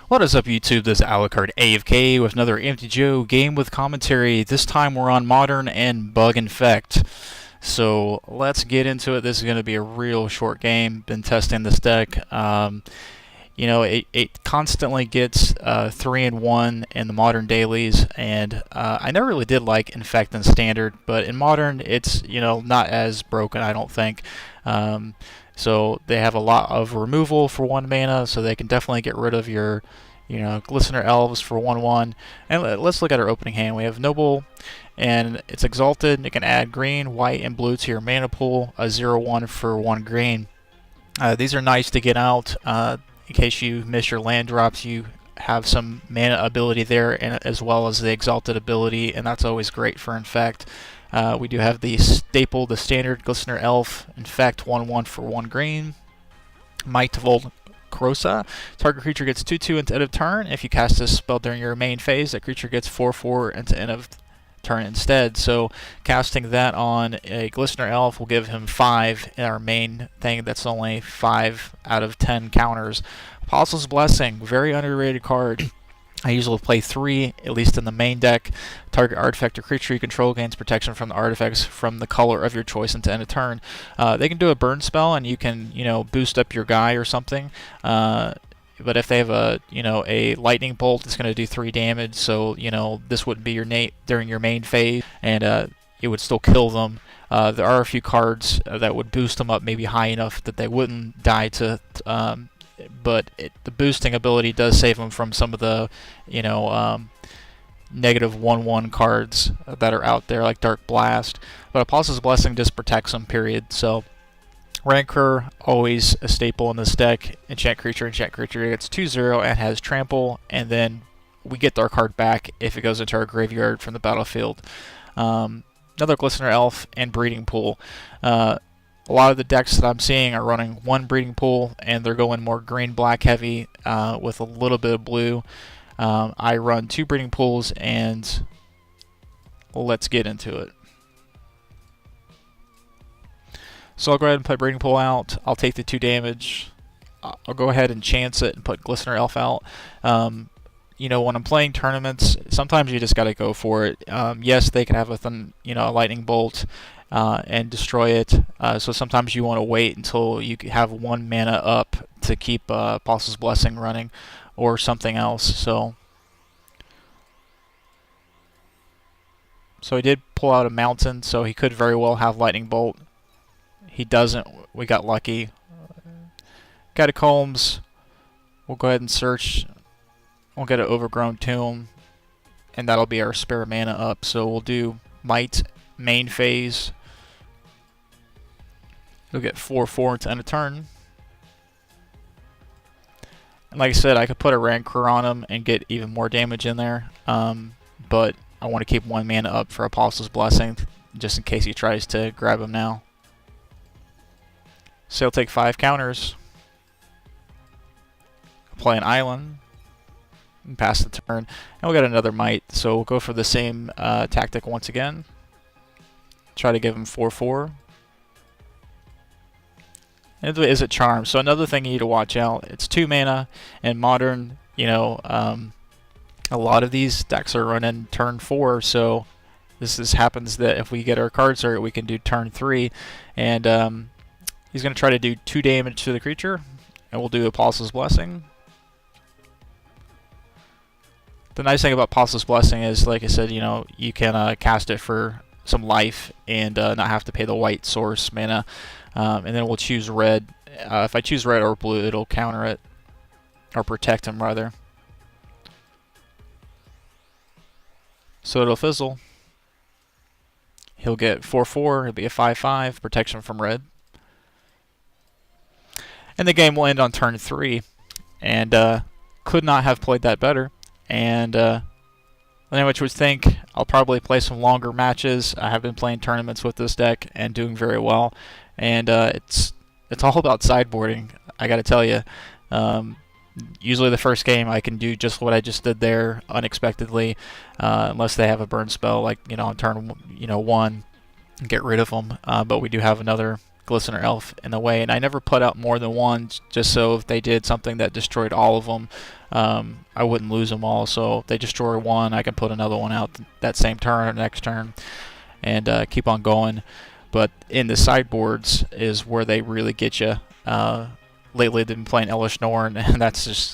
What is up, YouTube? This is Alucard AFK with another MTGO game with commentary. This time we're on Modern and BUG Infect. So let's get into it. This is going to be a real short game. Been testing this deck. It constantly gets 3-1 in the Modern dailies, and I never really did like Infect in Standard, but in Modern it's not as broken, I don't think. So they have a lot of removal for 1 mana, so they can definitely get rid of your, Glistener Elves for 1/1. And let's look at our opening hand. We have Noble, and it's Exalted. It can add green, white, and blue to your mana pool. A 0/1 for 1 green. These are nice to get out in case you miss your land drops. You have some mana ability there, and as well as the Exalted ability, and that's always great for Infect. We do have the staple, the standard Glistener Elf, Infect 1/1 for 1 green. Might to Volcrosa. Target creature gets 2/2 into end of turn. If you cast this spell during your main phase, that creature gets 4/4 into end of turn instead. So casting that on a Glistener Elf will give him 5 in our main thing. That's only 5 out of 10 counters. Apostle's Blessing, very underrated card. I usually play 3, at least in the main deck. Target artifact or creature you control gains protection from the artifacts from the color of your choice into end of turn. They can do a burn spell, and you can, boost up your guy or something. But if they have a lightning bolt, it's going to do 3 damage. So this wouldn't be your during your main phase, and it would still kill them. There are a few cards that would boost them up maybe high enough that they wouldn't die to. But the boosting ability does save them from some of the, negative 1/1 cards that are out there, like Dark Blast. But Apostle's Blessing just protects them, period. So Rancor, always a staple in this deck. Enchant creature gets 2/0 and has Trample, and then we get our card back if it goes into our graveyard from the battlefield. Another Glistener Elf and Breeding Pool. A lot of the decks that I'm seeing are running 1 Breeding Pool, and they're going more green-black heavy with a little bit of blue. I run 2 Breeding Pools, and let's get into it. So I'll go ahead and put Breeding Pool out. I'll take the 2 damage. I'll go ahead and chance it and put Glistener Elf out. When I'm playing tournaments, sometimes you just got to go for it. Yes, they can have a lightning bolt and destroy it. So sometimes you want to wait until you have 1 mana up to keep Apostle's Blessing running or something else. So he did pull out a mountain, so he could very well have lightning bolt. He doesn't. We got lucky. Catacombs. We'll go ahead and search. We'll get an Overgrown Tomb, and that'll be our spare mana up. So we'll do Might main phase. We'll get 4/4 into end of turn. And like I said, I could put a Rancor on him and get even more damage in there. But I want to keep 1 mana up for Apostle's Blessing, just in case he tries to grab him now. So he'll take 5 counters. Play an island. And pass the turn. And we'll get another Might. So we'll go for the same tactic once again. Try to give him 4/4. And is it Charm? So another thing you need to watch out. It's 2 mana, and Modern, a lot of these decks are running turn 4, so this happens that if we get our cards right, we can do turn 3. And he's going to try to do 2 damage to the creature, and we'll do Apostle's Blessing. The nice thing about Apostle's Blessing is, like I said, you can cast it for some life and not have to pay the white source mana. And then we'll choose red. If I choose red or blue, it'll counter it, or protect him rather. So it'll fizzle. He'll get 4/4. It'll be a 5/5 protection from red. And the game will end on turn 3. And could not have played that better. And which would think I'll probably play some longer matches. I have been playing tournaments with this deck and doing very well. And it's all about sideboarding, I gotta tell you. Usually the first game I can do just what I just did there unexpectedly, unless they have a burn spell like on turn 1, and get rid of them. But we do have another Glistener Elf in the way, and I never put out more than one, just so if they did something that destroyed all of them, I wouldn't lose them all. So if they destroy one, I can put another one out that same turn or next turn, and keep on going. But in the sideboards is where they really get you. Lately they've been playing Elish Norn, and that's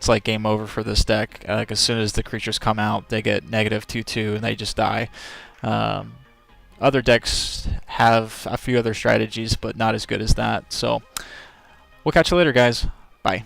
like game over for this deck. Like as soon as the creatures come out, they get negative 2/2 and they just die. Other decks have a few other strategies, but not as good as that. So we'll catch you later, guys. Bye.